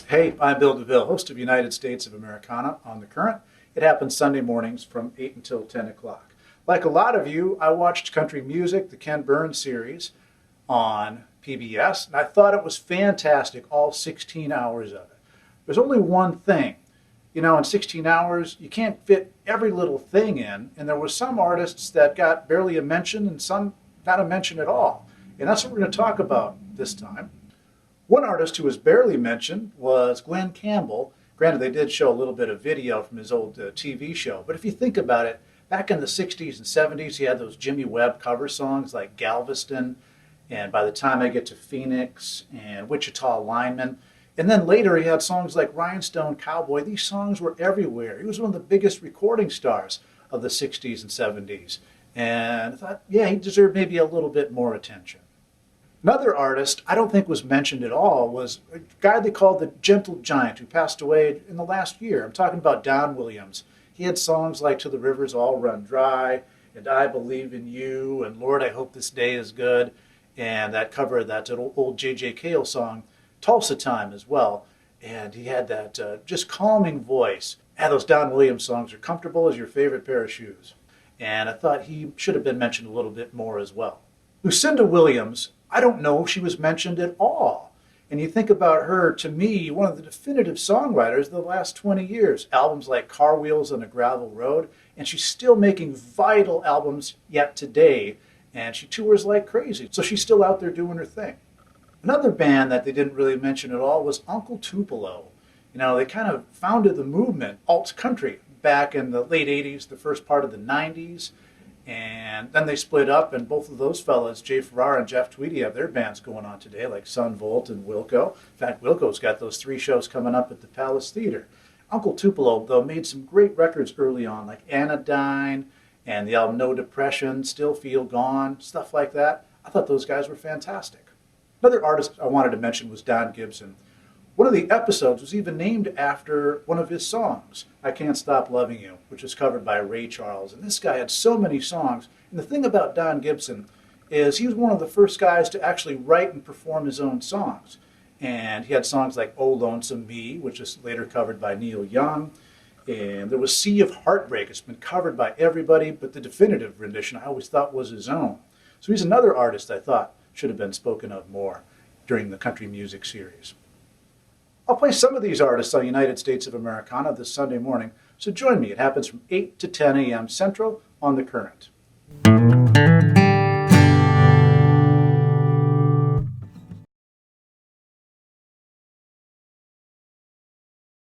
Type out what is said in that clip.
Hey, I'm Bill DeVille, host of United States of Americana on The Current. It happens Sunday mornings from 8 until 10 o'clock. Like a lot of you, I watched country music, the Ken Burns series, on PBS, and I thought it was fantastic, all 16 hours of it. There's only one thing. You know, in 16 hours, you can't fit every little thing in, and there were some artists that got barely a mention and some not a mention at all. And that's what we're going to talk about this time. One artist who was barely mentioned was Glen Campbell. Granted, they did show a little bit of video from his old TV show, but if you think about it, back in the 60s and 70s, he had those Jimmy Webb cover songs like Galveston, and By the Time I Get to Phoenix, and Wichita Lineman. And then later he had songs like Rhinestone Cowboy. These songs were everywhere. He was one of the biggest recording stars of the 60s and 70s. And I thought, yeah, he deserved maybe a little bit more attention. Another artist I don't think was mentioned at all was a guy they called the Gentle Giant, who passed away in the last year. I'm talking about Don Williams. He had songs like To the Rivers All Run Dry, and I Believe in You, and Lord, I Hope This Day is Good, and that cover of that old J.J. Cale song, Tulsa Time, as well. And he had that just calming voice. And those Don Williams songs are comfortable as your favorite pair of shoes. And I thought he should have been mentioned a little bit more as well. Lucinda Williams, I don't know if she was mentioned at all. And you think about her, to me, one of the definitive songwriters of the last 20 years. Albums like Car Wheels on a Gravel Road, and she's still making vital albums yet today, and she tours like crazy, so she's still out there doing her thing. Another band that they didn't really mention at all was Uncle Tupelo. You know, they kind of founded the movement, alt country, back in the late 80s, the first part of the 90s. And then they split up, and both of those fellas, Jay Farrar and Jeff Tweedy, have their bands going on today, like Sun Volt and Wilco. In fact, Wilco's got those 3 shows coming up at the Palace Theater. Uncle Tupelo, though, made some great records early on, like Anodyne, and the album No Depression, Still Feel Gone, stuff like that. I thought those guys were fantastic. Another artist I wanted to mention was Don Gibson. One of the episodes was even named after one of his songs, I Can't Stop Loving You, which was covered by Ray Charles. And this guy had so many songs. And the thing about Don Gibson is he was one of the first guys to actually write and perform his own songs. And he had songs like Oh Lonesome Me, which was later covered by Neil Young. And there was Sea of Heartbreak. It's been covered by everybody, but the definitive rendition I always thought was his own. So he's another artist I thought should have been spoken of more during the country music series. I'll play some of these artists on United States of Americana this Sunday morning, so join me. It happens from 8 to 10 a.m. Central on The Current.